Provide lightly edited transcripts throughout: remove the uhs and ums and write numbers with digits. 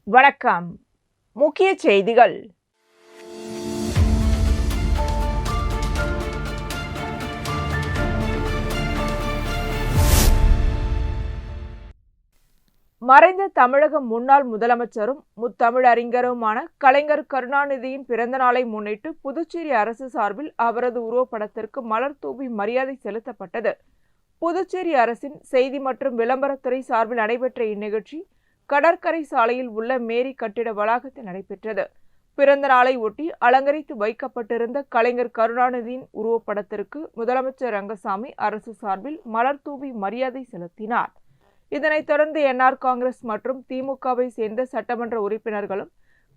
வணக்கம். முக்கிய செய்திகள். மறைந்த தமிழக முன்னாள் முதலமைச்சரும் முத்தமிழறிஞருமான கலைஞர் கருணாநிதியின் பிறந்த நாளை முன்னிட்டு புதுச்சேரி அரசு சார்பில் அவரது உருவப்படத்திற்கு மலர் தூவி மரியாதை செலுத்தப்பட்டது. புதுச்சேரி அரசின் செய்தி மற்றும் விளம்பரத்துறை சார்பில் நடைபெற்ற இந்நிகழ்ச்சி கடற்கரை சாலையில் உள்ள மேரி கட்டிட வளாகத்தில் நடைபெற்றது. பிறந்த நாளை ஒட்டி அலங்கரித்து வைக்கப்பட்டிருந்த கலைஞர் கருணாநிதியின் உருவப்படத்திற்கு முதலமைச்சர் ரங்கசாமி அரசு சார்பில் மலர் தூவி மரியாதை செலுத்தினார். இதனைத் தொடர்ந்து என்ஆர் காங்கிரஸ் மற்றும் திமுகவை சேர்ந்த சட்டமன்ற உறுப்பினர்களும்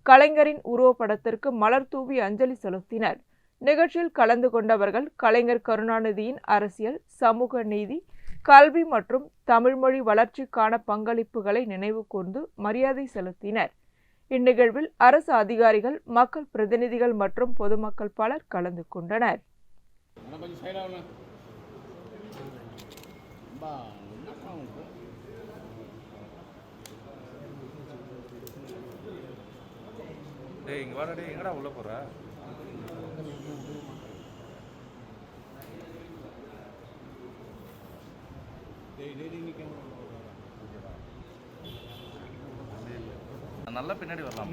கலைஞரின் உருவப்படத்திற்கு மலர் தூவி அஞ்சலி செலுத்தினர். நிகழ்ச்சியில் கலந்து கொண்டவர்கள் கலைஞர் கருணாநிதியின் அரசியல், சமூக நீதி, கல்வி மற்றும் தமிழ்மொழி வளர்ச்சிக்கான பங்களிப்புகளை நினைவு கூர்ந்து மரியாதை செலுத்தினர். இந்நிகழ்வில் அரசு அதிகாரிகள், மக்கள் பிரதிநிதிகள் மற்றும் பொதுமக்கள் பலர் கலந்து கொண்டனர். நல்லா பின்னாடி வரலாம்.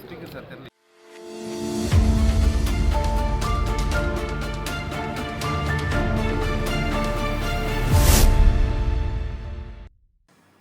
ஸ்பீக்கர் சார் தெரியல.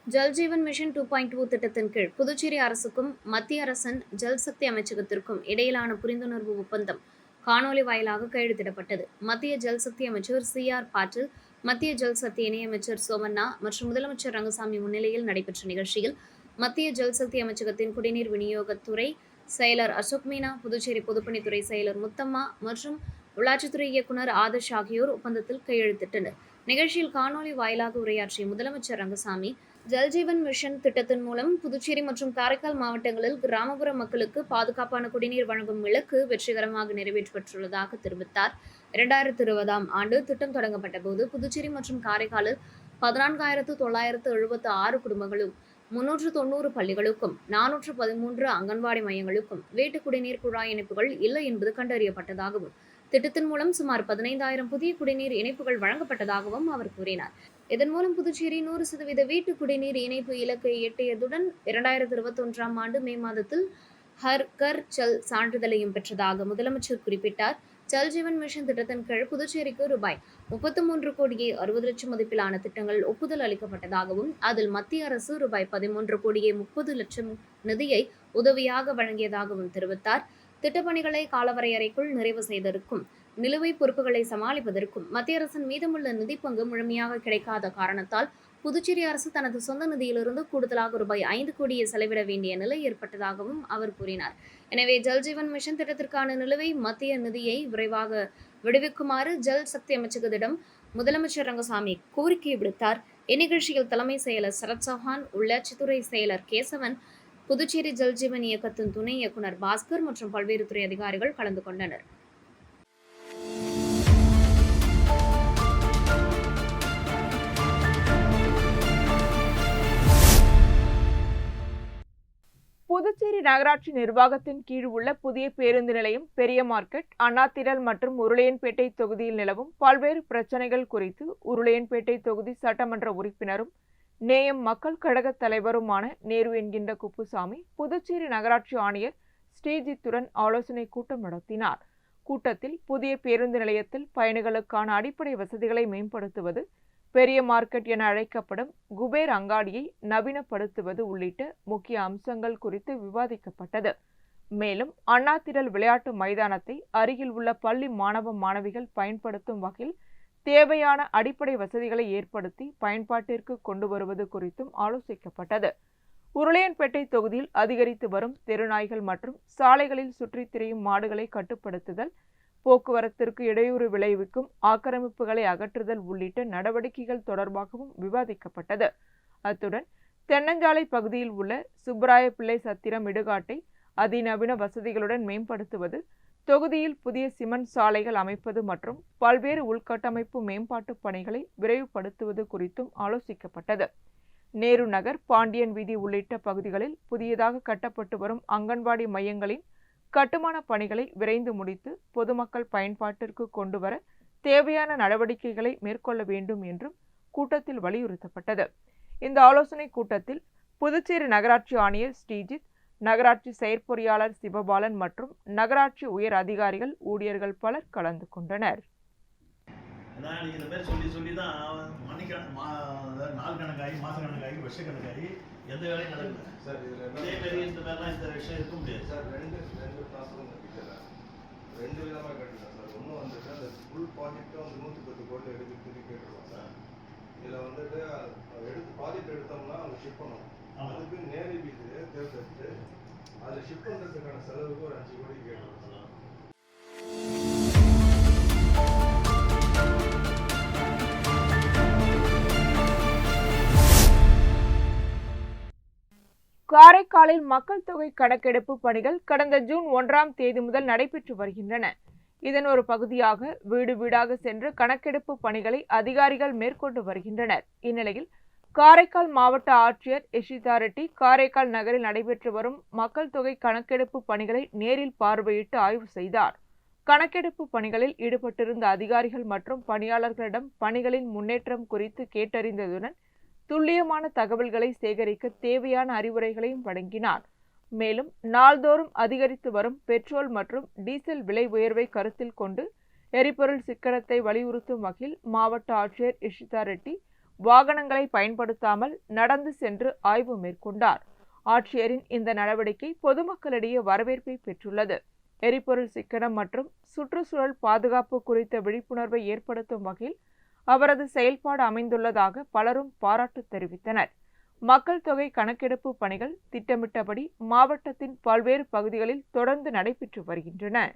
ஜல்ஜீவன் மிஷன் 2.2 திட்டத்தின் கீழ் புதுச்சேரி அரசுக்கும் மத்திய அரசின் ஜல்சக்தி அமைச்சகத்திற்கும் இடையிலான புரிந்துணர்வு ஒப்பந்தம் காணொலி வாயிலாக கையெழுத்திடப்பட்டது. மத்திய ஜல்சக்தி அமைச்சர் CR பாட்டீல், மத்திய ஜல்சக்தி இணையமைச்சர் சோமண்ணா மற்றும் முதலமைச்சர் ரங்கசாமி முன்னிலையில் நடைபெற்ற நிகழ்ச்சியில் மத்திய ஜல்சக்தி அமைச்சகத்தின் குடிநீர் விநியோகத்துறை செயலர் அசோக் மீனா, புதுச்சேரி பொதுப்பணித்துறை செயலர் முத்தம்மா மற்றும் உள்ளாட்சித்துறை இயக்குநர் ஆதர்ஷ் ஆகியோர் ஒப்பந்தத்தில் கையெழுத்திட்டனர். நிகழ்ச்சியில் காணொலி வாயிலாக உரையாற்றிய முதலமைச்சர் ரங்கசாமி, ஜல்ஜீவன் மிஷன் திட்டத்தின் மூலம் புதுச்சேரி மற்றும் காரைக்கால் மாவட்டங்களில் கிராமப்புற மக்களுக்கு பாதுகாப்பான குடிநீர் வழங்கும் இலக்கு வெற்றிகரமாக நிறைவேற்றப்பட்டுள்ளதாக தெரிவித்தார். 2020ஆம் ஆண்டு திட்டம் தொடங்கப்பட்ட போது புதுச்சேரி மற்றும் காரைக்காலில் 14,976 குடும்பங்களும் 390 பள்ளிகளுக்கும் 413 அங்கன்வாடி மையங்களுக்கும் வீட்டு குடிநீர் குழாய் இணைப்புகள் இல்லை என்பது கண்டறியப்பட்டதாகவும், திட்டத்தின் மூலம் சுமார் 15,000 புதிய குடிநீர் இணைப்புகள் வழங்கப்பட்டதாகவும் அவர் கூறினார். இதன் மூலம் புதுச்சேரி 100% வீட்டு குடிநீர் இணைப்பு இலக்கை எட்டியதுடன் 2021ஆம் ஆண்டு மே மாதத்தில் ஹர் கர் ஜல் சான்றிதழையும் பெற்றதாக முதலமைச்சர் குறிப்பிட்டார். ஜல்ஜீவன் மிஷன் திட்டத்தின் கீழ் புதுச்சேரிக்கு ரூபாய் 33 கோடியே 60 லட்சம் மதிப்பிலான திட்டங்கள் ஒப்புதல் அளிக்கப்பட்டதாகவும், அதில் மத்திய அரசு ரூபாய் 13 கோடியே 30 லட்சம் நிதியை உதவியாக வழங்கியதாகவும் தெரிவித்தார். திட்டப்பணிகளை காலவரையறைக்குள் நிறைவு செய்ததற்கும் நிலுவை பொறுப்புகளை சமாளிப்பதற்கும் மத்திய அரசின் மீதமுள்ள நிதி பங்கு முழுமையாக கிடைக்காத காரணத்தால் புதுச்சேரி அரசு தனது சொந்த நிதியிலிருந்து கூடுதலாக ரூபாய் 5 கோடியை செலவிட வேண்டிய நிலை ஏற்பட்டதாகவும் அவர் கூறினார். எனவே ஜல்ஜீவன் மிஷன் திட்டத்திற்கான நிலுவை மத்திய நிதியை விரைவாக விடுவிக்குமாறு ஜல் சக்தி அமைச்சகத்திடம் முதலமைச்சர் ரங்கசாமி கோரிக்கை விடுத்தார். இந்நிகழ்ச்சியில் தலைமை செயலர் சரத் சௌஹான், உள்ளாட்சித்துறை செயலர் கேசவன், புதுச்சேரி ஜல்ஜீவன் இயக்கத்தின் துணை இயக்குநர் பாஸ்கர் மற்றும் பல்வேறு துறை அதிகாரிகள் கலந்து கொண்டனர். புதுச்சேரி நகராட்சி நிர்வாகத்தின் கீழ் உள்ள புதிய பேருந்து நிலையம், பெரிய மார்க்கெட், அண்ணாதிடல் மற்றும் உருளையன்பேட்டை தொகுதியில் நிலவும் பல்வேறு பிரச்சனைகள் குறித்து உருளையன்பேட்டை தொகுதி சட்டமன்ற உறுப்பினரும் நேயம் மக்கள் கழக தலைவருமான நேரு என்கின்ற குப்புசாமி புதுச்சேரி நகராட்சி ஆணையர் ஸ்ரீஜித்துடன் ஆலோசனை கூட்டம் நடத்தினார். கூட்டத்தில் புதிய பேருந்து நிலையத்தில் பயணிகளுக்கான அடிப்படை வசதிகளை மேம்படுத்துவது, பெரிய மார்க்கெட் என அழைக்கப்படும் குபேர் அங்காடியை நவீனப்படுத்துவது உள்ளிட்ட முக்கிய அம்சங்கள் குறித்து விவாதிக்கப்பட்டது. மேலும் அண்ணாதிடல் விளையாட்டு மைதானத்தை அருகில் உள்ள பள்ளி மாணவ மாணவிகள் பயன்படுத்தும் வகையில் தேவையான அடிப்படை வசதிகளை ஏற்படுத்தி பயன்பாட்டிற்கு கொண்டு வருவது குறித்தும் ஆலோசிக்கப்பட்டது. உருளையன்பேட்டை தொகுதியில் அதிகரித்து வரும் தெருநாய்கள் மற்றும் சாலைகளில் சுற்றித் திரியும் மாடுகளை கட்டுப்படுத்துதல், போக்குவரத்திற்கு இடையூறு விளைவிக்கும் ஆக்கிரமிப்புகளை அகற்றுதல் உள்ளிட்ட நடவடிக்கைகள் தொடர்பாகவும் விவாதிக்கப்பட்டது. அத்துடன் தென்னஞ்சாலை பகுதியில் உள்ள சுப்பராய பிள்ளை சத்திரம் இடுகாட்டை அதிநவீன வசதிகளுடன் மேம்படுத்துவது, தொகுதியில் புதிய சிமெண்ட் சாலைகள் அமைப்பது மற்றும் பல்வேறு உள்கட்டமைப்பு மேம்பாட்டு பணிகளை விரைவுபடுத்துவது குறித்தும் ஆலோசிக்கப்பட்டது. நேரு நகர், பாண்டியன் வீதி உள்ளிட்ட பகுதிகளில் புதியதாக கட்டப்பட்டு வரும் அங்கன்வாடி மையங்களின் கட்டுமான பணிகளை விரைந்து முடித்து பொதுமக்கள் பயன்பாட்டிற்கு கொண்டுவர தேவையான நடவடிக்கைகளை மேற்கொள்ள வேண்டும் என்றும் கூட்டத்தில் வலியுறுத்தப்பட்டது. இந்த ஆலோசனைக் கூட்டத்தில் புதுச்சேரி நகராட்சி ஆணையர் ஸ்ரீஜித், நகராட்சி செயற்பொறியாளர் சிவபாலன் மற்றும் நகராட்சி உயர் அதிகாரிகள், ஊழியர்கள் பலர் கலந்து கொண்டனர். நாள் கணக்காகி, மாச கணக்காகி, வருஷ கணக்காகி எந்த வேலையும் நடக்கல சார். இதே மாதிரி இந்த மாதிரிலாம் இந்த விஷயம் இருக்க முடியாது சார். ரெண்டு ப்ராசஸும் கட்டிக்கலாம், ரெண்டு விதமாக கட்டிக்கலாம் சார். ஒன்றும் வந்துட்டு அந்த ஃபுல் ப்ராஜெக்டை வந்து 110 கோடி எடுத்து திருப்பி கேட்டுருவோம் சார். இதில் வந்துட்டு எடுத்து ப்ராஜெக்ட் எடுத்தோம்னா அவங்க ஷிப் பண்ணணும். அதுக்கு நேரடி வீட்டு தேர்ந்தெடுத்து அதை ஷிப் பண்ணுறதுக்கான செலவுக்கு ஒரு 5 கோடி கேட்டுருவோம் சார். காரைக்காலில் மக்கள் தொகை கணக்கெடுப்பு பணிகள் கடந்த ஜூன் 1ஆம் தேதி முதல் நடைபெற்று வருகின்றன. இதன் ஒரு பகுதியாக வீடு வீடாக சென்று கணக்கெடுப்பு பணிகளை அதிகாரிகள் மேற்கொண்டு வருகின்றனர். இந்நிலையில் காரைக்கால் மாவட்ட ஆட்சியர் யஷிதா ரெட்டி காரைக்கால் நகரில் நடைபெற்று வரும் மக்கள் தொகை கணக்கெடுப்பு பணிகளை நேரில் பார்வையிட்டு ஆய்வு செய்தார். கணக்கெடுப்பு பணிகளில் ஈடுபட்டிருந்த அதிகாரிகள் மற்றும் பணியாளர்களிடம் பணிகளின் முன்னேற்றம் குறித்து கேட்டறிந்ததுடன் துல்லியமான தகவல்களை சேகரிக்க தேவையான அறிவுரைகளையும் வழங்கினார். மேலும் நாள்தோறும் அதிகரித்து வரும் பெட்ரோல் மற்றும் டீசல் விலை உயர்வை கருத்தில் கொண்டு எரிபொருள் சிக்கனத்தை வலியுறுத்தும் வகையில் மாவட்ட ஆட்சியர் யஷிதா ரெட்டி வாகனங்களை பயன்படுத்தாமல் நடந்து சென்று ஆய்வு மேற்கொண்டார். ஆட்சியரின் இந்த நடவடிக்கை பொதுமக்களிடையே வரவேற்பை பெற்றுள்ளது. எரிபொருள் சிக்கனம் மற்றும் சுற்றுச்சூழல் பாதுகாப்பு குறித்த விழிப்புணர்வை ஏற்படுத்தும் வகையில் அவரது செயல்பாடு அமைந்துள்ளதாக பலரும் பாராட்டு தெரிவித்தனர். மக்கள் தொகை கணக்கெடுப்பு பணிகள் திட்டமிட்டபடி மாவட்டத்தின் பல்வேறு பகுதிகளில் தொடர்ந்து நடைபெற்று வருகின்றன.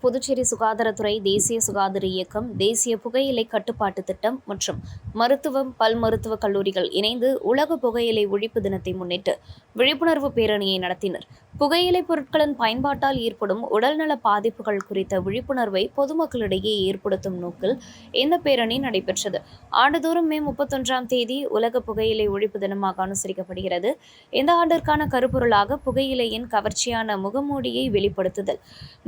புதுச்சேரி சுகாதாரத்துறை, தேசிய சுகாதார இயக்கம், தேசிய புகையிலை கட்டுப்பாட்டு திட்டம் மற்றும் மருத்துவம், பல் மருத்துவக் கல்லூரிகள் இணைந்து உலக புகையிலை ஒழிப்பு தினத்தை முன்னிட்டு விழிப்புணர்வு பேரணியை நடத்தினர். புகையிலை பொருட்களின் பயன்பாட்டால் ஏற்படும் உடல்நல பாதிப்புகள் குறித்த விழிப்புணர்வை பொதுமக்களிடையே ஏற்படுத்தும் நோக்கில் இந்த பேரணி நடைபெற்றது. ஆண்டுதோறும் மே 31ஆம் தேதி உலக புகையிலை ஒழிப்பு தினமாக அனுசரிக்கப்படுகிறது. இந்த ஆண்டிற்கான கருப்பொருளாக புகையிலையின் கவர்ச்சியான முகமூடியை வெளிப்படுத்துதல்,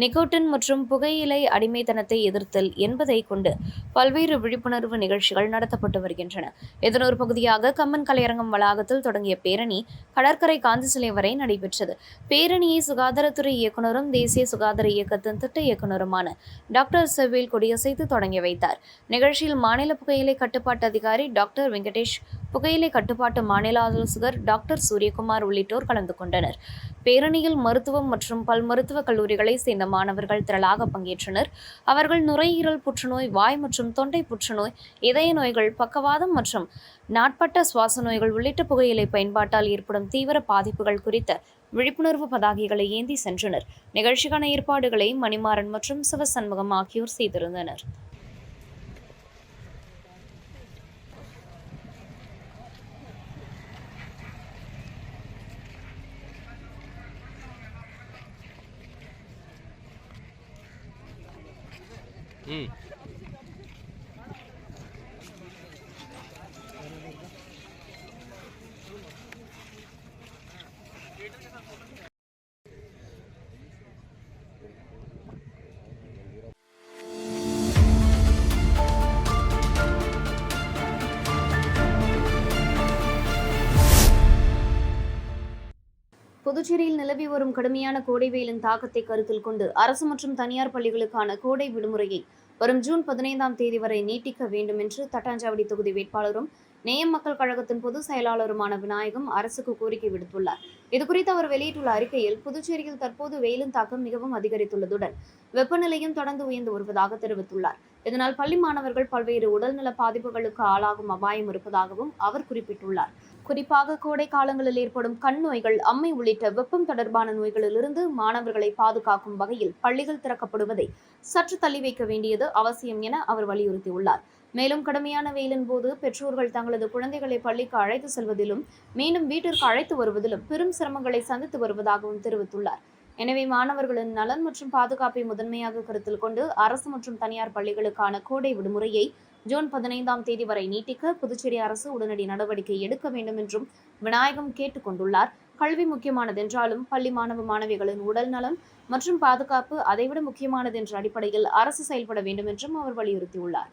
நிக்கோட்டின் மற்றும் புகையிலை அடிமைத்தனத்தை எதிர்த்தல் என்பதை கொண்டு பல்வேறு விழிப்புணர்வு நிகழ்ச்சிகள் நடத்தப்பட்டு வருகின்றன. இதன் ஒரு பகுதியாக கம்மன் கலையரங்கம் வளாகத்தில் தொடங்கிய பேரணி கடற்கரை காந்தி சிலை வரை நடைபெற்றது. பேரணியை சுகாதாரத்துறை இயக்குநரும் தேசிய சுகாதார இயக்கத்தின் திட்ட இயக்குநருமான டாக்டர் செவில் கொடியசைத்து தொடங்கி வைத்தார். நிகழ்ச்சியில் மாநில புகையிலை கட்டுப்பாட்டு அதிகாரி டாக்டர் வெங்கடேஷ், புகையிலை கட்டுப்பாட்டு மாநில ஆலோசகர் டாக்டர் சூரியகுமார் உள்ளிட்டோர் கலந்து கொண்டனர். பேரணியில் மருத்துவம் மற்றும் பல் மருத்துவக் கல்லூரிகளை சேர்ந்த மாணவர்கள் திரளாக பங்கேற்றனர். அவர்கள் நுரையீரல் புற்றுநோய், வாய் மற்றும் தொண்டை புற்றுநோய், இதய நோய்கள், பக்கவாதம் மற்றும் நாட்பட்ட சுவாச நோய்கள் உள்ளிட்ட புகையிலை பயன்பாட்டால் ஏற்படும் தீவிர பாதிப்புகள் குறித்த விழிப்புணர்வு பதாகைகளை ஏந்தி சென்றனர். நிகழ்ச்சிக்கான ஏற்பாடுகளை மணிமாறன் மற்றும் சிவசண்முகம் ஆகியோர் செய்திருந்தனர். புதுச்சேரியில் நிலவி வரும் கடுமையான கோடை வெயிலின் தாக்கத்தை கருத்தில் கொண்டு அரசு மற்றும் தனியார் பள்ளிகளுக்கான கோடை விடுமுறையை வரும் ஜூன் 15ஆம் தேதி வரை நீட்டிக்க வேண்டும் என்று தட்டாஞ்சாவடி தொகுதி வேட்பாளரும் நேயம் மக்கள் கழகத்தின் பொதுச் செயலாளருமான விநாயகம் அரசுக்கு கோரிக்கை விடுத்துள்ளார். இதுகுறித்து அவர் வெளியிட்டுள்ள அறிக்கையில், புதுச்சேரியில் தற்போது வெயிலின் தாக்கம் மிகவும் அதிகரித்துள்ளதுடன் வெப்பநிலையும் தொடர்ந்து உயர்ந்து வருவதாக தெரிவித்துள்ளார். இதனால் பள்ளி மாணவர்கள் பல்வேறு உடல்நல பாதிப்புகளுக்கு ஆளாகும் அபாயம் இருப்பதாகவும் அவர் குறிப்பிட்டுள்ளார். குறிப்பாக கோடை காலங்களில் ஏற்படும் கண் நோய்கள், அம்மை உள்ளிட்ட வெப்பம் தொடர்பான நோய்களிலிருந்து மாணவர்களை பாதுகாக்கும் வகையில் பள்ளிகள் திறக்கப்படுவதை சற்று தள்ளி வைக்க வேண்டியது அவசியம் என அவர் வலியுறுத்தியுள்ளார். மேலும் கடுமையான வெயிலின் போது பெற்றோர்கள் தங்களது குழந்தைகளை பள்ளிக்கு அழைத்து செல்வதிலும் மீண்டும் வீட்டிற்கு அழைத்து வருவதிலும் பெரும் சிரமங்களை சந்தித்து வருவதாகவும் தெரிவித்துள்ளார். எனவே மாணவர்களின் நலன் மற்றும் பாதுகாப்பை முதன்மையாக கருத்தில் கொண்டு அரசு மற்றும் தனியார் பள்ளிகளுக்கான கோடை விடுமுறையை ஜூன் 15ஆம் தேதி வரை நீட்டிக்க புதுச்சேரி அரசு உடனடி நடவடிக்கை எடுக்க வேண்டும் என்றும் விநாயகம் கேட்டுக் கொண்டுள்ளார். கல்வி முக்கியமானதென்றாலும் பள்ளி மாணவ மாணவிகளின் உடல் நலம் மற்றும் பாதுகாப்பு அதைவிட முக்கியமானது என்ற அடிப்படையில் அரசு செயல்பட வேண்டும் என்றும் அவர் வலியுறுத்தியுள்ளார்.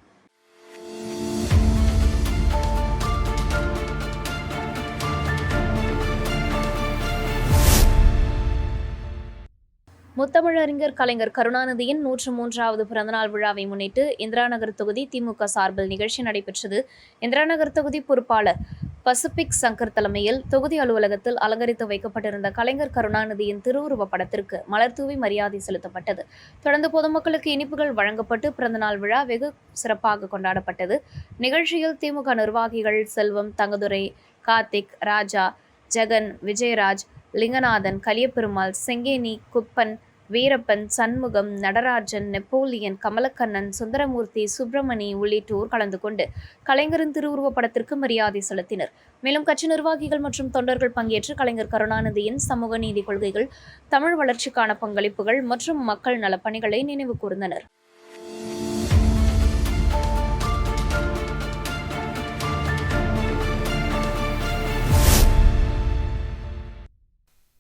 முத்தமிழறிஞர் கலைஞர் கருணாநிதியின் 103வது பிறந்தநாள் விழாவை முன்னிட்டு இந்திரா நகர் தொகுதி திமுக சார்பில் நிகழ்ச்சி நடைபெற்றது. இந்திரா நகர் தொகுதி பொறுப்பாளர் பசிபிக் சங்கர் தலைமையில் தொகுதி அலுவலகத்தில் அலங்கரித்து வைக்கப்பட்டிருந்த கலைஞர் கருணாநிதியின் திருவுருவ படத்திற்கு மலர்தூவி மரியாதை செலுத்தப்பட்டது. தொடர்ந்து பொதுமக்களுக்கு இனிப்புகள் வழங்கப்பட்டு பிறந்தநாள் விழா வெகு சிறப்பாக கொண்டாடப்பட்டது. நிகழ்ச்சியில் திமுக நிர்வாகிகள் செல்வம், தங்கதுரை, கார்த்திக், ராஜா, ஜெகன், விஜயராஜ், லிங்கநாதன், கலியபெருமாள், செங்கேனி, குப்பன், வீரப்பன், சண்முகம், நடராஜன், நெப்போலியன், கமலக்கண்ணன், சுந்தரமூர்த்தி, சுப்பிரமணி உள்ளிட்டோர் கலந்து கொண்டு கலைஞரின் திருவுருவப் படத்திற்கு மரியாதை செலுத்தினர். மேலும் கட்சி நிர்வாகிகள் மற்றும் தொண்டர்கள் பங்கேற்று கலைஞர் கருணாநிதியின் சமூக நீதி கொள்கைகள், தமிழ் வளர்ச்சிக்கான பங்களிப்புகள் மற்றும் மக்கள் நலப்பணிகளை நினைவு கூர்ந்தனர்.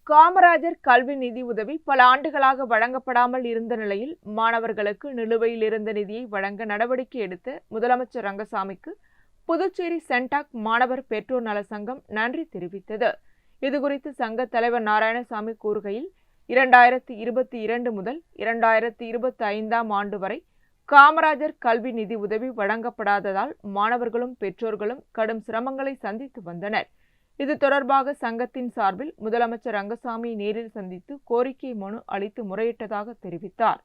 காமராஜர் கல்வி நிதி உதவி பல ஆண்டுகளாக வழங்கப்படாமல் இருந்த நிலையில் மாணவர்களுக்கு நிலுவையில் இருந்த நிதியை வழங்க நடவடிக்கை எடுத்த முதலமைச்சர் ரங்கசாமிக்கு புதுச்சேரி சென்டாக் மாணவர் பெற்றோர் நல சங்கம் நன்றி தெரிவித்தது. இதுகுறித்து சங்க தலைவர் நாராயணசாமி கூறுகையில் 2022 முதல் 2025ஆம் ஆண்டு வரை காமராஜர் கல்வி நிதி உதவி வழங்கப்படாததால் மாணவர்களும் பெற்றோர்களும் கடும் சிரமங்களை சந்தித்து வந்தனர். இது தொடர்பாக சங்கத்தின் சார்பில் முதலமைச்சர் ரங்கசாமியை நேரில் சந்தித்து கோரிக்கை மனு அளித்து முறையிட்டதாக தெரிவித்தார்.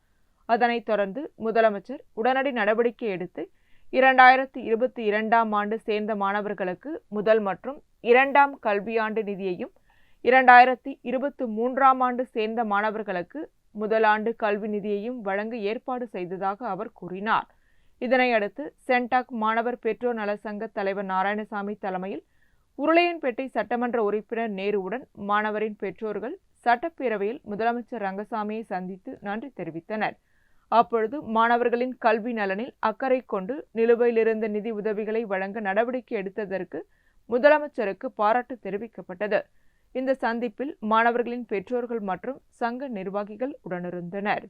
அதனைத் தொடர்ந்து முதலமைச்சர் உடனடி நடவடிக்கை எடுத்து 2022ஆம் ஆண்டு சேர்ந்த மாணவர்களுக்கு முதல் மற்றும் 2ஆம் கல்வியாண்டு நிதியையும் 2023ஆம் ஆண்டு சேர்ந்த மாணவர்களுக்கு முதலாண்டு கல்வி நிதியையும் வழங்க ஏற்பாடு செய்ததாக அவர் கூறினார். இதனையடுத்து சென்டாக் மாணவர் பெற்றோர் நல சங்க தலைவர் நாராயணசாமி தலைமையில் உருளையன்பேட்டை சட்டமன்ற உறுப்பினர் நேருவுடன் மாணவரின் பெற்றோர்கள் சட்டப்பேரவையில் முதலமைச்சர் ரங்கசாமியை சந்தித்து நன்றி தெரிவித்தனர். அப்பொழுது மாணவர்களின் கல்வி நலனில் அக்கறை கொண்டு நிலுவையில் இருந்த நிதி உதவிகளை வழங்க நடவடிக்கை எடுத்ததற்கு முதலமைச்சருக்கு பாராட்டு தெரிவிக்கப்பட்டது. இந்த சந்திப்பில் மாணவர்களின் பெற்றோர்கள் மற்றும் சங்க நிர்வாகிகள் உடனிருந்தனர்.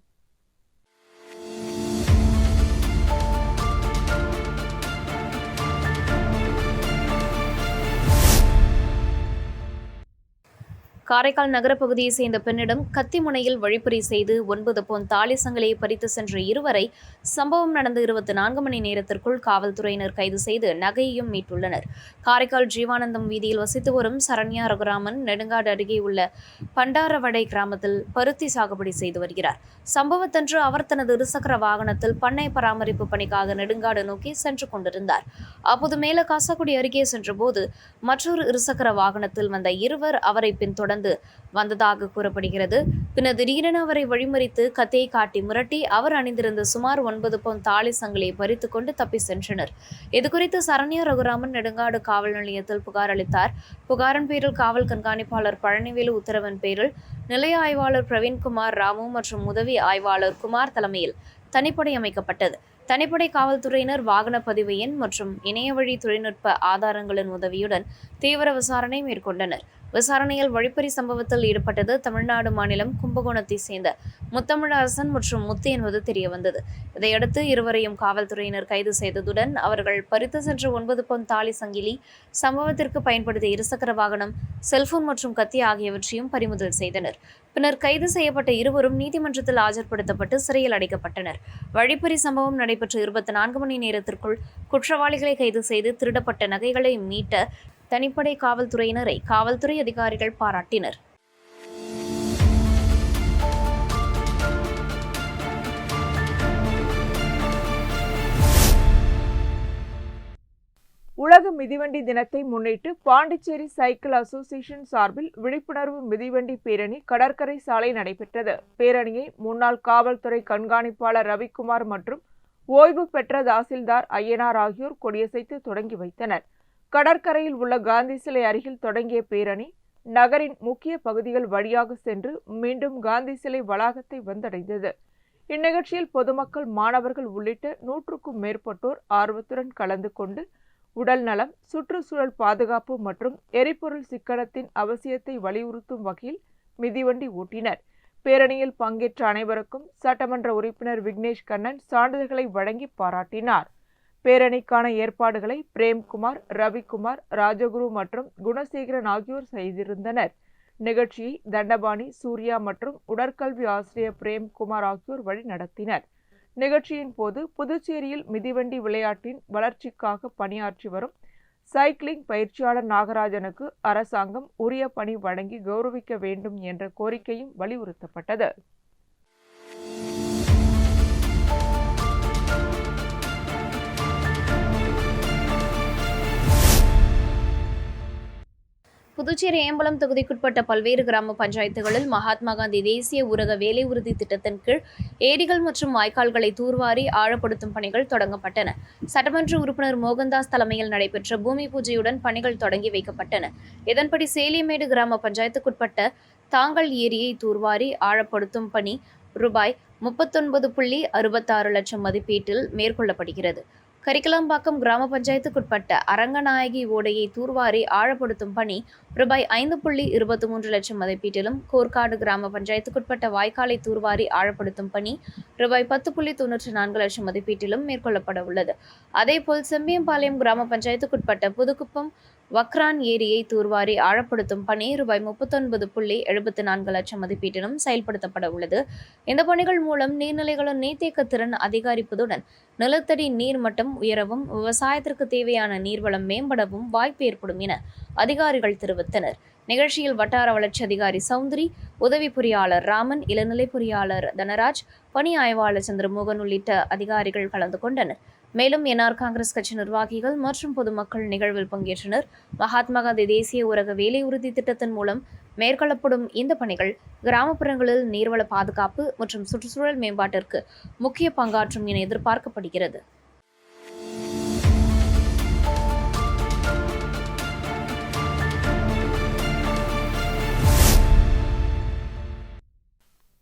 காரைக்கால் நகர பகுதியை சேர்ந்த பெண்ணிடம் கத்தி முனையில் வழிப்பறி செய்து 9 பவுன் தாலி சங்கிலியை பறித்து சென்ற இருவரை சம்பவம் நடந்த 24 மணி நேரத்திற்குள் காவல்துறையினர் கைது செய்து நகையையும் மீட்டுள்ளனர். காரைக்கால் ஜீவானந்தம் வீதியில் வசித்து வரும் சரண்யா ரகுராமன் நெடுங்காடு அருகே உள்ள பண்டாரவடை கிராமத்தில் பருத்தி சாகுபடி செய்து வருகிறார். சம்பவத்தன்று அவர் தனது இருசக்கர வாகனத்தில் பண்ணை பராமரிப்பு பணிக்காக நெடுங்காடு நோக்கி சென்று கொண்டிருந்தார். அப்போது மேல காசாக்குடி அருகே சென்றபோது மற்றொரு இருசக்கர வாகனத்தில் வந்த இருவர் அவரை பின்தொடர்ந்து வந்ததாக கூறப்படுகிறது. பின்னர் திடீரென அவரை வழிமறித்து கத்தியை காட்டி மிரட்டி அவர் அணிந்திருந்த சுமார் 9 பவுன் தாலி சங்கிலியை பறித்து கொண்டு தப்பி சென்றனர். இதுகுறித்து சரண்யா ரகுராமன் நெடுங்காடு காவல் நிலையத்தில் புகார் அளித்தார். புகாரின் பேரில் காவல் கண்காணிப்பாளர் பழனிவேலு உத்தரவின் பேரில் நிலைய ஆய்வாளர் பிரவீன்குமார் ராமு மற்றும் உதவி ஆய்வாளர் குமார் தலைமையில் தனிப்படை அமைக்கப்பட்டது. தனிப்படை காவல்துறையினர் வாகன பதிவு எண் மற்றும் இணையவழி தொழில்நுட்ப ஆதாரங்களின் உதவியுடன் தீவிர விசாரணை மேற்கொண்டனர். விசாரணையில் வழிப்பறி சம்பவத்தில் ஈடுபட்டது தமிழ்நாடு மாநிலம் கும்பகோணத்தை சேர்ந்த முத்தமிழரசன் மற்றும் முத்து என்பது தெரியவந்தது. இதையடுத்து இருவரையும் காவல்துறையினர் கைது செய்ததுடன் அவர்கள் பறித்து சென்ற 9 பவுன் தாலி சங்கிலி, சம்பவத்திற்கு பயன்படுத்திய இருசக்கர வாகனம், செல்போன் மற்றும் கத்தி ஆகியவற்றையும் பறிமுதல் செய்தனர். பின்னர் கைது செய்யப்பட்ட இருவரும் நீதிமன்றத்தில் ஆஜர்படுத்தப்பட்டு சிறையில் அடைக்கப்பட்டனர். வழிப்பறி சம்பவம் நடைபெற்ற 24 மணி நேரத்திற்குள் குற்றவாளிகளை கைது செய்து திருடப்பட்ட நகைகளை மீட்ட தனிப்படை காவல்துறையினரை காவல்துறை அதிகாரிகள் பாராட்டினர். உலக மிதிவண்டி தினத்தை முன்னிட்டு பாண்டிச்சேரி சைக்கிள் அசோசியேஷன் சார்பில் விழிப்புணர்வு மிதிவண்டி பேரணி கடற்கரை சாலை நடைபெற்றது. பேரணியை முன்னாள் காவல்துறை கண்காணிப்பாளர் ரவிக்குமார் மற்றும் ஓய்வு பெற்ற தாசில்தார் ஐயனார் ஆகியோர் கொடியசைத்து தொடங்கி வைத்தனர். கடற்கரையில் உள்ள காந்தி சிலை அருகில் தொடங்கிய பேரணி நகரின் முக்கிய பகுதிகள் வழியாக சென்று மீண்டும் காந்தி சிலை வளாகத்தை வந்தடைந்தது. இந்நிகழ்ச்சியில் பொதுமக்கள், மாணவர்கள் உள்ளிட்ட 100க்கும் மேற்பட்டோர் ஆர்வத்துடன் கலந்து கொண்டு உடல் நலம், சுற்றுச்சூழல் பாதுகாப்பு மற்றும் எரிபொருள் சிக்கனத்தின் அவசியத்தை வலியுறுத்தும் வகையில் மிதிவண்டி ஓட்டினர். பேரணியில் பங்கேற்ற அனைவருக்கும் சட்டமன்ற உறுப்பினர் விக்னேஷ் கண்ணன் சான்றிதழ்களை வழங்கி பாராட்டினார். பேரணிக்கான ஏற்பாடுகளை பிரேம்குமார், ரவிக்குமார், ராஜகுரு மற்றும் குணசேகரன் ஆகியோர் செய்திருந்தனர். நிகழ்ச்சியை தண்டபாணி, சூர்யா மற்றும் உடற்கல்வி ஆசிரியர் பிரேம்குமார் ஆகியோர் வழி நடத்தினர். நிகழ்ச்சியின் போது புதுச்சேரியில் மிதிவண்டி விளையாட்டின் வளர்ச்சிக்காக பணியாற்றி வரும் சைக்கிளிங் பயிற்சியாளர் நாகராஜனுக்கு அரசாங்கம் உரிய பணி வழங்கி கௌரவிக்க வேண்டும் என்ற கோரிக்கையும் வலியுறுத்தப்பட்டது. புதுச்சேரி ஏம்பலம் தொகுதிக்குட்பட்ட பல்வேறு கிராம பஞ்சாயத்துகளில் மகாத்மா காந்தி தேசிய ஊரக வேலை உறுதி திட்டத்தின் கீழ் ஏரிகள் மற்றும் வாய்க்கால்களை தூர்வாரி ஆழப்படுத்தும் பணிகள் தொடங்கப்பட்டன. சட்டமன்ற உறுப்பினர் மோகன்தாஸ் தலைமையில் நடைபெற்ற பூமி பூஜையுடன் பணிகள் தொடங்கி வைக்கப்பட்டன. இதன்படி சேலிமேடு கிராம பஞ்சாயத்துக்குட்பட்ட தாங்கல் ஏரியை தூர்வாரி ஆழப்படுத்தும் பணி ரூபாய் 39.66 லட்சம் மதிப்பீட்டில் மேற்கொள்ளப்படுகிறது. கரிக்கலாம்பாக்கம் கிராம பஞ்சாயத்துக்குட்பட்ட அரங்கநாயகி ஓடையை தூர்வாரி ஆழப்படுத்தும் பணி ரூபாய் 5.23 லட்சம் மதிப்பீட்டிலும், கோர்க்காடு கிராம பஞ்சாயத்துக்குட்பட்ட வாய்க்காலை தூர்வாரி ஆழப்படுத்தும் பணி ரூபாய் 10.94 லட்சம் மதிப்பீட்டிலும் மேற்கொள்ளப்பட உள்ளது. அதேபோல் செம்பியம்பாளையம் கிராம பஞ்சாயத்துக்குட்பட்ட புதுக்குப்பம் வக்ரான் ஏரியை தூர்வாரி ஆழப்படுத்தும் பணி ரூபாய் 39.74 லட்சம் மதிப்பீட்டிலும் செயல்படுத்தப்பட உள்ளது. இந்த பணிகள் மூலம் நீர்நிலைகளின் நீர்த்தேக்க திறன் அதிகரிப்பதுடன் நிலத்தடி நீர் மட்டம் உயரவும், விவசாயத்திற்கு தேவையான நீர்வளம் மேம்படவும் வாய்ப்பு ஏற்படும் என அதிகாரிகள் தெரிவித்தனர். நிகழ்ச்சியில் வட்டார வளர்ச்சி அதிகாரி சௌந்தரி, உதவி பொறியாளர் ராமன், இளநிலை பொறியாளர் தனராஜ், பணி ஆய்வாளர் சந்திரமோகன் உள்ளிட்ட அதிகாரிகள் கலந்து கொண்டனர். மேலும் என்ஆர் காங்கிரஸ் கட்சி நிர்வாகிகள் மற்றும் பொதுமக்கள் நிகழ்வில் பங்கேற்றனர். மகாத்மா காந்தி தேசிய ஊரக வேலை உறுதி திட்டத்தின் மூலம் மேற்கொள்ளப்படும் இந்த பணிகள் கிராமப்புறங்களில் நீர்வள பாதுகாப்பு மற்றும் சுற்றுச்சூழல் மேம்பாட்டிற்கு முக்கிய பங்காற்றும் என எதிர்பார்க்கப்படுகிறது.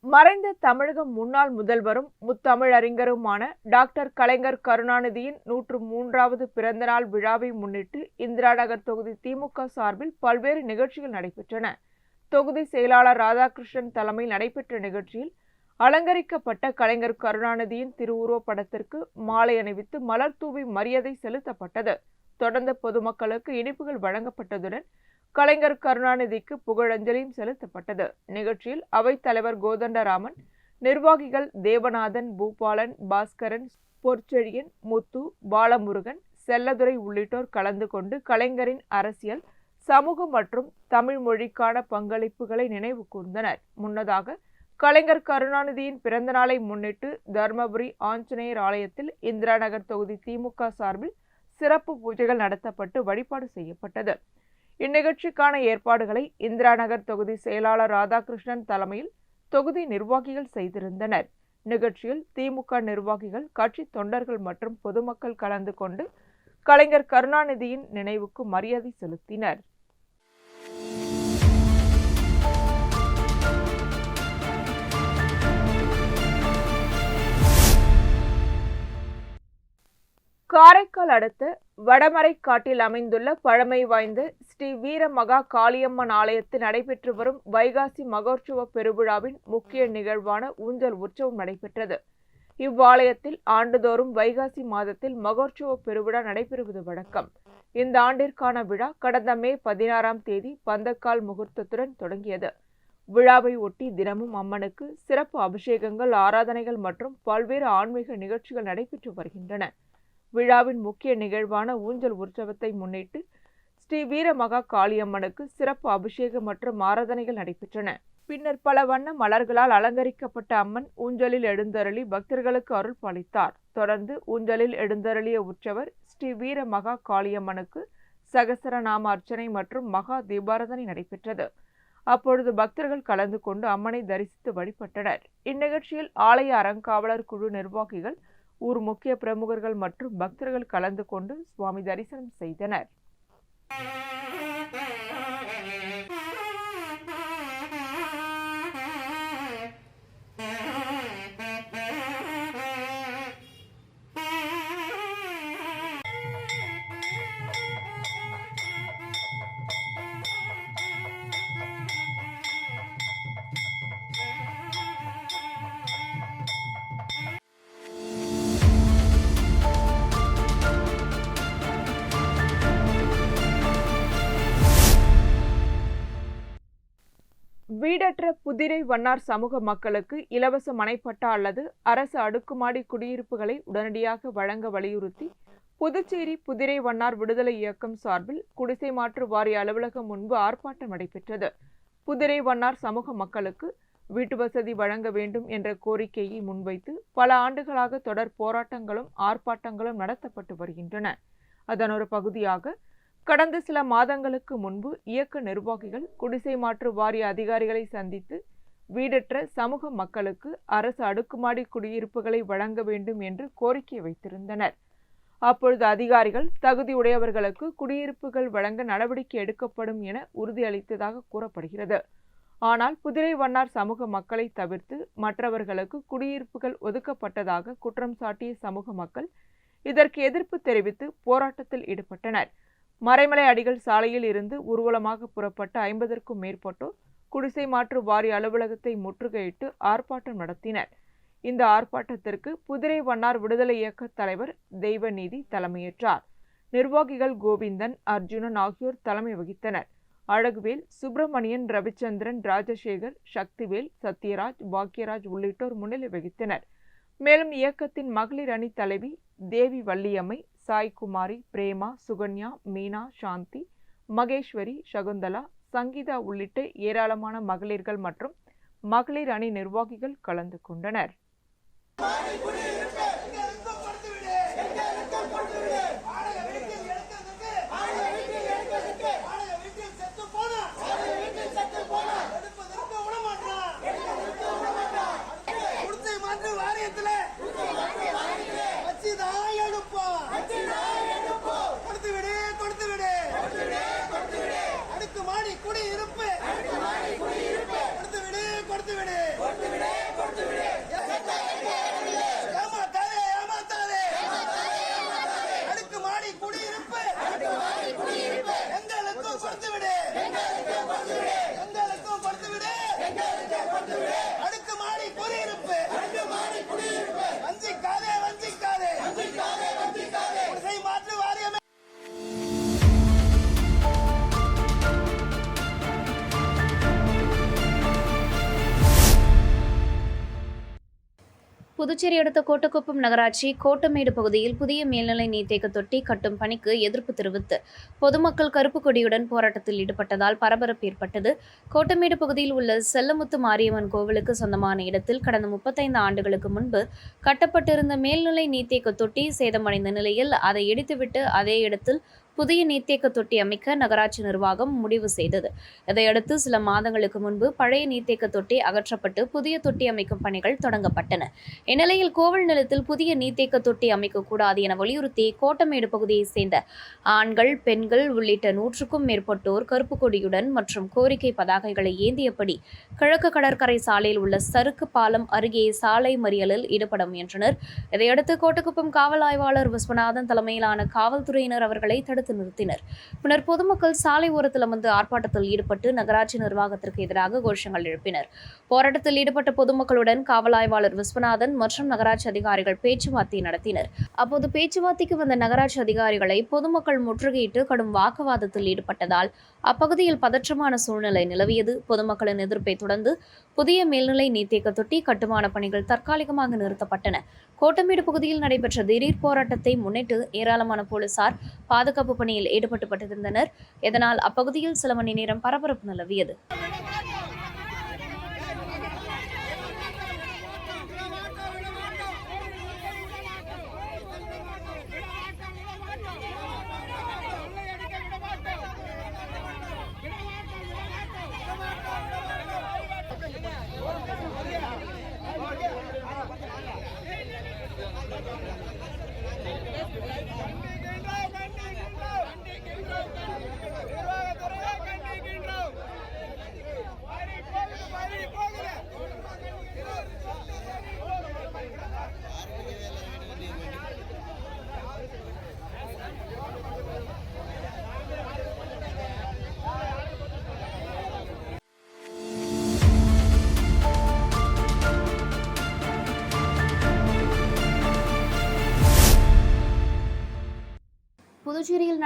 மறைந்த தமிழக முன்னாள் முதல்வரும் முத்தமிழறிஞருமான டாக்டர் கலைஞர் கருணாநிதியின் 103வது பிறந்தநாள் விழாவை முன்னிட்டு இந்திரா நகர் தொகுதி திமுக சார்பில் பல்வேறு நிகழ்ச்சிகள் நடைபெற்றன. தொகுதி செயலாளர் ராதாகிருஷ்ணன் தலைமையில் நடைபெற்ற நிகழ்ச்சியில் அலங்கரிக்கப்பட்ட கலைஞர் கருணாநிதியின் திருவுருவப் படத்திற்கு மாலை அணிவித்து மலர் தூவி மரியாதை செலுத்தப்பட்டது. தொடர்ந்து பொதுமக்களுக்கு இனிப்புகள் வழங்கப்பட்டதுடன் கலைஞர் கருணாநிதிக்கு புகழஞ்சலியும் செலுத்தப்பட்டது. நிகழ்ச்சியில் அவைத் தலைவர் கோதண்டராமன், நிர்வாகிகள் தேவநாதன், பூபாலன், பாஸ்கரன், பொற்செழியன், முத்து, பாலமுருகன், செல்லதுரை உள்ளிட்டோர் கலந்து கொண்டு கலைஞரின் அரசியல், சமூக மற்றும் தமிழ் மொழிக்கான பங்களிப்புகளை நினைவு கூர்ந்தனர். முன்னதாக கலைஞர் கருணாநிதியின் பிறந்த நாளை முன்னிட்டு தர்மபுரி ஆஞ்சநேயர் ஆலயத்தில் இந்திரா நகர் தொகுதி திமுக சார்பில் சிறப்பு பூஜைகள் நடத்தப்பட்டு வழிபாடு செய்யப்பட்டது. இந்நிகழ்ச்சிக்கான ஏற்பாடுகளை இந்திரா நகர் தொகுதி செயலாளர் ராதாகிருஷ்ணன் தலைமையில் தொகுதி நிர்வாகிகள் செய்திருந்தனர். நிகழ்ச்சியில் திமுக நிர்வாகிகள், கட்சி தொண்டர்கள் மற்றும் பொதுமக்கள் கலந்து கொண்டு கலைஞர் கருணாநிதியின் நினைவுக்கு மரியாதை செலுத்தினர். காரைக்கால் அடுத்த வடமரைக்காட்டில் அமைந்துள்ள பழமை வாய்ந்த ஸ்ரீ வீர மகா காளியம்மன் ஆலயத்தில் நடைபெற்று வரும் வைகாசி மகோற்சவ பெருவிழாவின் முக்கிய நிகழ்வான ஊஞ்சல் உற்சவம் நடைபெற்றது. இவ்வாலயத்தில் ஆண்டுதோறும் வைகாசி மாதத்தில் மகோற்சவ பெருவிழா நடைபெறுவது வழக்கம். இந்த ஆண்டிற்கான விழா கடந்த மே 16ஆம் தேதி பந்தக்கால் முகூர்த்தத்துடன் தொடங்கியது. விழாவை ஒட்டி தினமும் அம்மனுக்கு சிறப்பு அபிஷேகங்கள், ஆராதனைகள் மற்றும் பல்வேறு ஆன்மீக நிகழ்ச்சிகள் நடைபெற்று வருகின்றன. விழாவின் முக்கிய நிகழ்வான ஊஞ்சல் உற்சவத்தை முன்னிட்டு ஸ்ரீ வீரமகா காளியம்மனுக்கு சிறப்பு அபிஷேகம் மற்றும் ஆராதனைகள் நடைபெற்றன. பின்னர் பல வண்ண மலர்களால் அலங்கரிக்கப்பட்ட அம்மன் ஊஞ்சலில் எழுந்தருளி பக்தர்களுக்கு அருள் பாலித்தார். தொடர்ந்து ஊஞ்சலில் எழுந்தருளிய உற்சவர் ஸ்ரீ வீர மகா காளியம்மனுக்கு சகசரநாம அர்ச்சனை மற்றும் மகா தீபாராதனை நடைபெற்றது. அப்பொழுது பக்தர்கள் கலந்து கொண்டு அம்மனை தரிசித்து வழிபட்டனர். இந்நிகழ்ச்சியில் ஆலய அறங்காவலர் குழு நிர்வாகிகள், ஊர் முக்கிய பிரமுகர்கள் மற்றும் பக்தர்கள் கலந்து கொண்டு சுவாமி தரிசனம் செய்தனர். வீடற்ற புதிரை வண்ணார் சமூக மக்களுக்கு இலவச மனைப்பட்டா அல்லது அரசு அடுக்குமாடி குடியிருப்புகளை உடனடியாக வழங்க வலியுறுத்தி புதுச்சேரி புதிரை வண்ணார் விடுதலை இயக்கம் சார்பில் குடிசை மாற்று வாரிய அலுவலகம் முன்பு ஆர்ப்பாட்டம் நடைபெற்றது. புதிரை வண்ணார் சமூக மக்களுக்கு வீட்டு வசதி வழங்க வேண்டும் என்ற கோரிக்கையை முன்வைத்து பல ஆண்டுகளாக தொடர் போராட்டங்களும் ஆர்ப்பாட்டங்களும் நடத்தப்பட்டு வருகின்றன. அதன் ஒரு பகுதியாக கடந்த சில மாதங்களுக்கு முன்பு இயக்க நிர்வாகிகள் குடிசை மாற்று வாரிய அதிகாரிகளை சந்தித்து வீடற்ற சமூக மக்களுக்கு அரசு அடுக்குமாடி குடியிருப்புகளை வழங்க வேண்டும் என்று கோரிக்கை வைத்திருந்தனர். அப்பொழுது அதிகாரிகள் தகுதியுடையவர்களுக்கு குடியிருப்புகள் வழங்க நடவடிக்கை எடுக்கப்படும் என உறுதியளித்ததாக கூறப்படுகிறது. ஆனால் புதிரை வண்ணார் சமூக மக்களை தவிர்த்து மற்றவர்களுக்கு குடியிருப்புகள் ஒதுக்கப்பட்டதாக குற்றம் சாட்டிய சமூக மக்கள் இதற்கு எதிர்ப்பு தெரிவித்து போராட்டத்தில் ஈடுபட்டனர். மறைமலை அடிகள் சாலையில் இருந்து ஊர்வலமாக புறப்பட்ட 50க்கும் மேற்பட்டோர் குடிசை மாற்று வாரிய அலுவலகத்தை முற்றுகையிட்டு ஆர்ப்பாட்டம் நடத்தினர். இந்த ஆர்ப்பாட்டத்திற்கு புதிரை வண்ணார் விடுதலை இயக்க தலைவர் தெய்வநீதி தலைமையேற்றார். நிர்வாகிகள் கோவிந்தன், அர்ஜுனன் ஆகியோர் தலைமை வகித்தனர். அழகுவேல், சுப்பிரமணியன், ரவிச்சந்திரன், ராஜசேகர், சக்திவேல், சத்யராஜ், பாக்யராஜ் உள்ளிட்டோர் முன்னிலை வகித்தனர். மேலும் இயக்கத்தின் மகளிர் அணி தலைவி தேவி வள்ளியம்மை, சாய்குமாரி, பிரேமா, சுகன்யா, மீனா, சாந்தி, மகேஸ்வரி, சகுந்தலா, சங்கீதா உள்ளிட்ட ஏராளமான மகளிர்கள் மற்றும் மகளிர் அணி நிர்வாகிகள் கலந்து கொண்டனர். புதுச்சேரி அடுத்த கோட்டக்குப்பம் நகராட்சி கோட்டமேடு பகுதியில் புதிய மேல்நிலை நீர்த்தேக்க தொட்டி கட்டும் பணிக்கு எதிர்ப்பு தெரிவித்து பொதுமக்கள் கருப்பு கொடியுடன் போராட்டத்தில் ஈடுபட்டதால் பரபரப்பு ஏற்பட்டது. கோட்டமேடு பகுதியில் உள்ள செல்லமுத்து மாரியம்மன் கோவிலுக்கு சொந்தமான இடத்தில் கடந்த 35 ஆண்டுகளுக்கு முன்பு கட்டப்பட்டிருந்த மேல்நிலை நீர்த்தேக்க தொட்டி சேதமடைந்த நிலையில் அதை இடித்துவிட்டு அதே இடத்தில் புதிய நீர்த்தேக்க தொட்டி அமைக்க நகராட்சி நிர்வாகம் முடிவு செய்தது. இதையடுத்து சில மாதங்களுக்கு முன்பு பழைய நீர்த்தேக்க தொட்டி அகற்றப்பட்டு புதிய தொட்டி அமைக்கும் பணிகள் தொடங்கப்பட்டன. இந்நிலையில் கோவில் நிலத்தில் புதிய நீர்த்தேக்க தொட்டி அமைக்கக்கூடாது என வலியுறுத்தி கோட்டமேடு பகுதியைச் சேர்ந்த ஆண்கள், பெண்கள் உள்ளிட்ட 100க்கும் மேற்பட்டோர் கருப்பு கொடியுடன் மற்றும் கோரிக்கை பதாகைகளை ஏந்தியபடி கிழக்கு கடற்கரை சாலையில் உள்ள சறுக்கு பாலம் அருகே சாலை மறியலில் ஈடுபட முயன்றனர். இதையடுத்து கோட்டக்குப்பம் காவல் ஆய்வாளர் விஸ்வநாதன் தலைமையிலான காவல்துறையினர் அவர்களை தடுத்து நிறுத்தினர். பின்னர் பொதுமக்கள் சாலை ஓரத்தில் அமர்ந்து ஆர்ப்பாட்டத்தில் ஈடுபட்டு நகராட்சி நிர்வாகத்திற்கு எதிராக கோஷங்கள் எழுப்பினர். போராட்டத்தில் ஈடுபட்ட பொதுமக்களுடன் காவல் ஆய்வாளர் விஸ்வநாதன் மற்றும் நகராட்சி அதிகாரிகள் பேச்சுவார்த்தை நடத்தினர். அப்போது பேச்சுவார்த்தைக்கு வந்த நகராட்சி அதிகாரிகளை பொதுமக்கள் முற்றுகையிட்டு கடும் வாக்குவாதத்தில் ஈடுபட்டதால் அப்பகுதியில் பதற்றமான சூழ்நிலை நிலவியது. பொதுமக்களின் எதிர்ப்பை தொடர்ந்து புதிய மேல்நிலை நீர்த்தேக்க தொட்டி கட்டுமான பணிகள் தற்காலிகமாக நிறுத்தப்பட்டன. கோட்டமேடு பகுதியில் நடைபெற்ற திடீர் போராட்டத்தை முன்னிட்டு ஏராளமான போலீசார் பாதுகாப்பு பணியில் ஈடுபட்டுள்ளனர். இதனால் அப்பகுதியில் சில மணி நேரம் பரபரப்பு நிலவியது.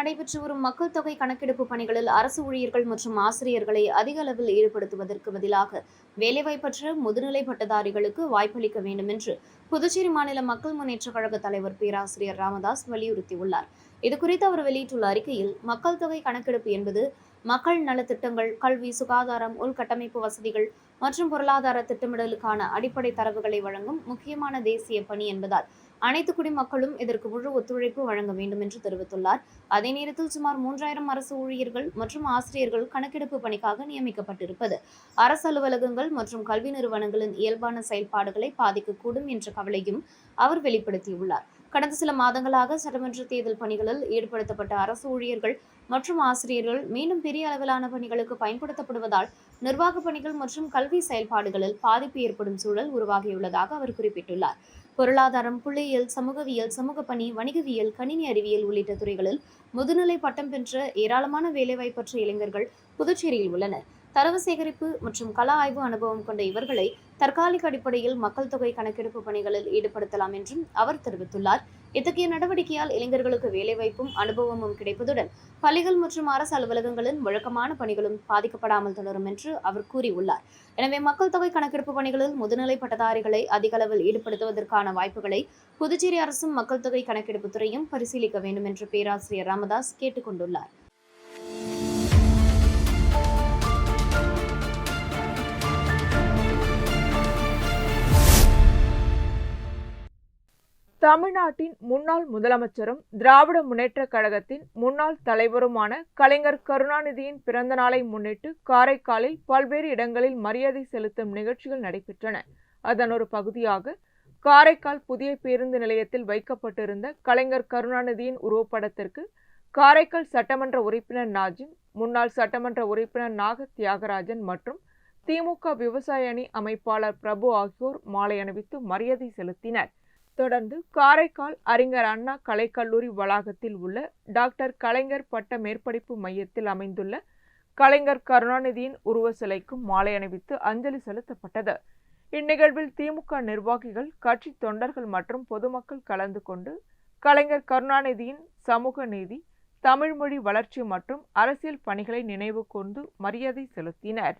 நடைபெற்று வரும் மக்கள் தொகை கணக்கெடுப்பு பணிகளில் அரசு ஊழியர்கள் மற்றும் ஆசிரியர்களை அதிக அளவில் ஈடுபடுத்துவதற்கு பதிலாக வேலைவாய்ப்பற்ற முதுநிலை பட்டதாரிகளுக்கு வாய்ப்பளிக்க வேண்டும் என்று புதுச்சேரி மாநில மக்கள் முன்னேற்றக் கழக தலைவர் பேராசிரியர் ராமதாஸ் வலியுறுத்தியுள்ளார். இதுகுறித்து அவர் வெளியிட்டுள்ள அறிக்கையில், மக்கள் தொகை கணக்கெடுப்பு என்பது மக்கள் நலத்திட்டங்கள், கல்வி, சுகாதாரம், உள்கட்டமைப்பு வசதிகள் மற்றும் பொருளாதார திட்டமிடலுக்கான அடிப்படை தரவுகளை வழங்கும் முக்கியமான தேசிய பணி என்பதால் அனைத்து குடிமக்களும் இதற்கு முழு ஒத்துழைப்பு வழங்க வேண்டும் என்று தெரிவித்துள்ளார். அதே நேரத்தில் சுமார் 3000 அரசு ஊழியர்கள் மற்றும் ஆசிரியர்கள் கணக்கெடுப்பு பணிக்காக நியமிக்கப்பட்டிருப்பது அரசு அலுவலகங்கள் மற்றும் கல்வி நிறுவனங்களின் இயல்பான செயல்பாடுகளை பாதிக்கக்கூடும் என்ற கவலையும் அவர் வெளிப்படுத்தியுள்ளார். கடந்த சில மாதங்களாக சட்டமன்ற தேர்தல் பணிகளில் ஈடுபடுத்தப்பட்ட அரசு ஊழியர்கள் மற்றும் ஆசிரியர்கள் மீண்டும் பெரிய அளவிலான பணிகளுக்கு பயன்படுத்தப்படுவதால் நிர்வாக பணிகள் மற்றும் கல்வி செயல்பாடுகளில் பாதிப்பு ஏற்படும் சூழல் உருவாகியுள்ளதாக அவர் குறிப்பிட்டுள்ளார். பொருளாதாரம், புள்ளியியல், சமூகவியல், சமூக பணி, வணிகவியல், கணினி அறிவியல் உள்ளிட்ட துறைகளில் முதுநிலை பட்டம் பெற்ற ஏராளமான வேலைவாய்ப்பற்ற இளைஞர்கள் புதுச்சேரியில் உள்ளனர். தரவு சேகரிப்பு மற்றும் கள ஆய்வு அனுபவம் கொண்ட இவர்களை தற்காலிக அடிப்படையில் மக்கள் தொகை கணக்கெடுப்பு பணிகளில் ஈடுபடுத்தலாம் என்றும் அவர் தெரிவித்துள்ளார். இத்தகைய நடவடிக்கையால் இளைஞர்களுக்கு வேலைவாய்ப்பும் அனுபவமும் கிடைப்பதுடன் பள்ளிகள் மற்றும் அரசு அலுவலகங்களின் வழக்கமான பணிகளும் பாதிக்கப்படாமல் தொடரும் என்று அவர் கூறியுள்ளார். எனவே மக்கள் தொகை கணக்கெடுப்பு பணிகளில் முதுநிலை பட்டதாரிகளை அதிக அளவில் ஈடுபடுத்துவதற்கான வாய்ப்புகளை புதுச்சேரி அரசும் மக்கள் தொகை கணக்கெடுப்பு துறையும் பரிசீலிக்க வேண்டும் என்று பேராசிரியர் ராமதாஸ் கேட்டுக் கொண்டுள்ளார். தமிழ்நாட்டின் முன்னாள் முதலமைச்சரும் திராவிட முன்னேற்றக் கழகத்தின் முன்னாள் தலைவருமான கலைஞர் கருணாநிதியின் பிறந்த நாளை முன்னிட்டு காரைக்காலில் பல்வேறு இடங்களில் மரியாதை செலுத்தும் நிகழ்ச்சிகள் நடைபெற்றன. அதன் ஒரு பகுதியாக காரைக்கால் புதிய பேருந்து நிலையத்தில் வைக்கப்பட்டிருந்த கலைஞர் கருணாநிதியின் உருவப்படத்திற்கு காரைக்கால் சட்டமன்ற உறுப்பினர் நாஜிம், முன்னாள் சட்டமன்ற உறுப்பினர் நாக தியாகராஜன் மற்றும் திமுக விவசாய அணி அமைப்பாளர் பிரபு ஆகியோர் மாலை அணிவித்து மரியாதை செலுத்தினர். தொடர்ந்து காரைக்கால் அறிஞர் அண்ணா கலைக்கல்லூரி வளாகத்தில் உள்ள டாக்டர் கலைஞர் பட்ட மேற்படிப்பு மையத்தில் அமைந்துள்ள கலைஞர் கருணாநிதியின் உருவ சிலைக்கும் மாலை அணிவித்து அஞ்சலி செலுத்தப்பட்டது. இந்நிகழ்வில் திமுக நிர்வாகிகள், கட்சி தொண்டர்கள் மற்றும் பொதுமக்கள் கலந்து கொண்டு கலைஞர் கருணாநிதியின் சமூக நீதி, தமிழ்மொழி வளர்ச்சி மற்றும் அரசியல் பணிகளை நினைவு கூர்ந்து மரியாதை செலுத்தினர்.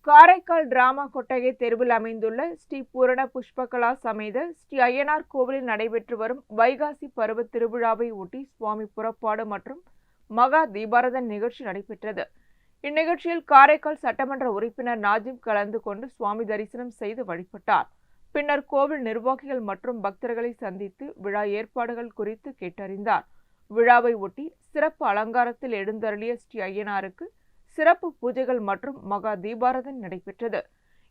காரைக்கால் டிராமா கொட்டகை தெருவில் அமைந்துள்ள ஸ்ரீ பூரண புஷ்பகலா சமேத ஸ்ரீ ஐயனார் கோவிலில் நடைபெற்று வரும் வைகாசி பருவ திருவிழாவை ஒட்டி சுவாமி புறப்பாடு மற்றும் மகா தீபாராதனை நிகழ்ச்சி நடைபெற்றது. இந்நிகழ்ச்சியில் காரைக்கால் சட்டமன்ற உறுப்பினர் நாஜிம் கலந்து கொண்டு சுவாமி தரிசனம் செய்து வழிபட்டார். பின்னர் கோவில் நிர்வாகிகள் மற்றும் பக்தர்களை சந்தித்து விழா ஏற்பாடுகள் குறித்து கேட்டறிந்தார். விழாவை ஒட்டி சிறப்பு அலங்காரத்தில் எழுந்தருளிய ஸ்ரீ ஐயனாருக்கு சிறப்பு பூஜைகள் மற்றும் மகா தீபாராதனை நடைபெற்றது.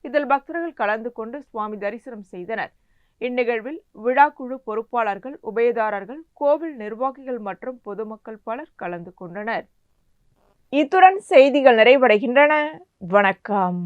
இதில் பக்தர்கள் கலந்து கொண்டு சுவாமி தரிசனம் செய்தனர். இந்நிகழ்வில் விழா குழு பொறுப்பாளர்கள், உபயதாரர்கள், கோவில் நிர்வாகிகள் மற்றும் பொதுமக்கள் பலர் கலந்து கொண்டனர். இத்துடன் செய்திகள் நிறைவடைகின்றன. வணக்கம்.